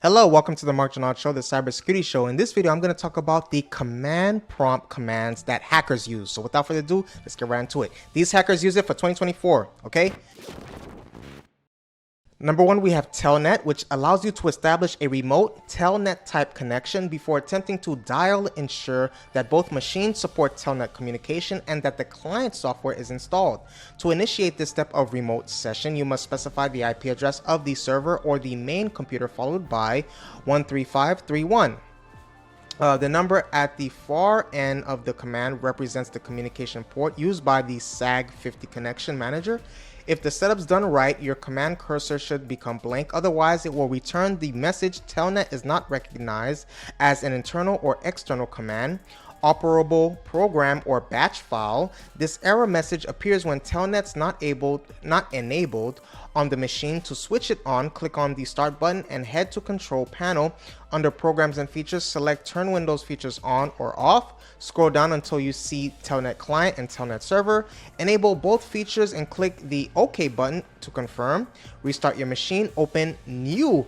Hello, welcome to the Mark Janot Show, the cybersecurity show. In this video, I'm going to talk about the command prompt commands that hackers use. So without further ado, let's get right into it. These hackers use it for 2024, okay? Number one, we have Telnet, which allows you to establish a remote Telnet type connection before attempting to dial, ensure that both machines support Telnet communication and that the client software is installed. To initiate this step of remote session, you must specify the IP address of the server or the main computer followed by 13531. The number at the far end of the command represents the communication port used by the SAG50 connection manager. If the setup's done right, your command cursor should become blank. Otherwise, it will return the message Telnet is not recognized as an internal or external command, operable program, or batch file. This error message appears when Telnet's not enabled on the machine. To switch it on, click on the start button and head to control panel. Under programs and features, select turn Windows features on or off. Scroll down until you see Telnet client and Telnet server. Enable both features and click the OK button to confirm. Restart your machine, open new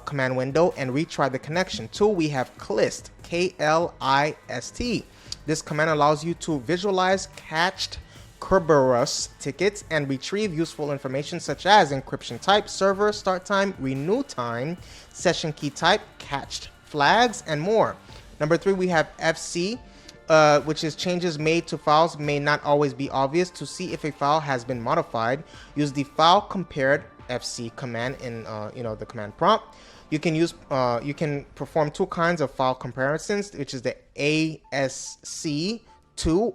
command window and retry the connection. 2, we have KList, K-L-I-S-T. This command allows you to visualize cached Kerberos tickets and retrieve useful information such as encryption type, server start time, renew time, session key type, cached flags, and more. Number 3, we have FC, which is changes made to files may not always be obvious. To see if a file has been modified, use the file compared FC command in the command prompt. You can perform two kinds of file comparisons, which is the ASC2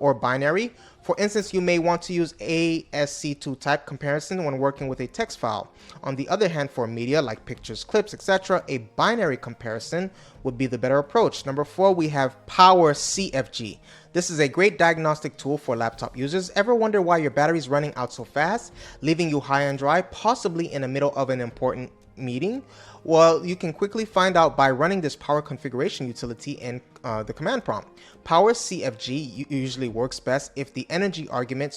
or binary. For instance, you may want to use ASC2 type comparison when working with a text file. On the other hand, for media like pictures, clips, etc., a binary comparison would be the better approach. Number 4, we have Powercfg. This is a great diagnostic tool for laptop users. Ever wonder why your battery is running out so fast, leaving you high and dry, possibly in the middle of an important meeting? Well, you can quickly find out by running this power configuration utility in the command prompt. Powercfg usually works best if the energy argument.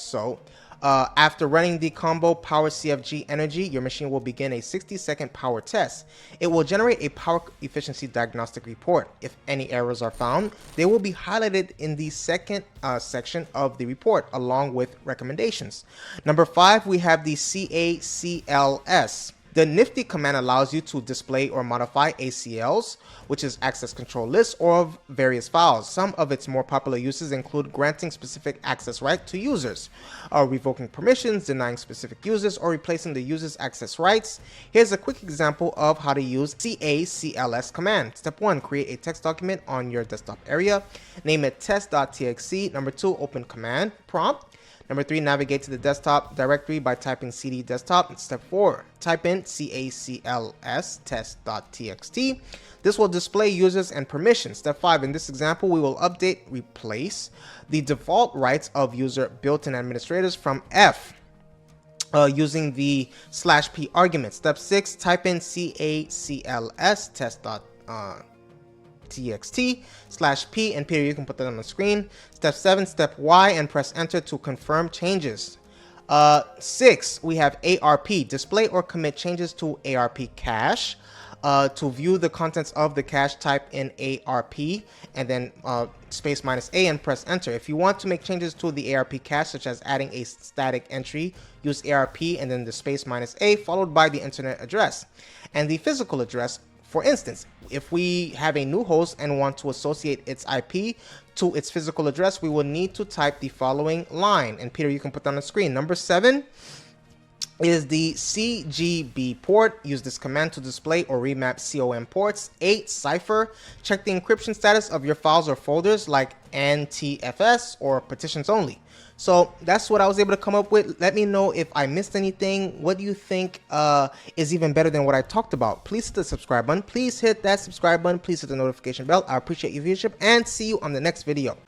After running the combo Powercfg energy, your machine will begin a 60-second power test. It will generate a power efficiency diagnostic report. If any errors are found, they will be highlighted in the second section of the report along with recommendations. Number 5, we have the CACLS. The nifty command allows you to display or modify ACLs, which is access control lists, or of various files. Some of its more popular uses include granting specific access right to users, revoking permissions, denying specific users, or replacing the user's access rights. Here's a quick example of how to use CACLS command. Step 1, create a text document on your desktop area. Name it test.txt. Number 2, open command prompt. Number 3, navigate to the desktop directory by typing cd desktop. Step 4, type in CACLS test.txt. This will display users and permissions. Step 5, in this example, we will replace the default rights of user built-in administrators from F using the /p argument. Step 6, type in CACLS test.txt/p, and Peter, you can put that on the screen. Step 7, step Y and press enter to confirm changes. 6, we have ARP, display or commit changes to ARP cache. To view the contents of the cache, type in ARP and then space -A and press enter. If you want to make changes to the ARP cache, such as adding a static entry, use ARP and then the space -A followed by the internet address and the physical address. For instance, if we have a new host and want to associate its IP to its physical address, we will need to type the following line. And Peter, you can put that on the screen. Number 7 is the CGB port. Use this command to display or remap COM ports. 8, cipher. Check the encryption status of your files or folders like NTFS or partitions only. So that's what I was able to come up with. Let me know if I missed anything. What do you think is even better than what I talked about? Please hit the subscribe button. Please hit that subscribe button. Please hit the notification bell. I appreciate your viewership and see you on the next video.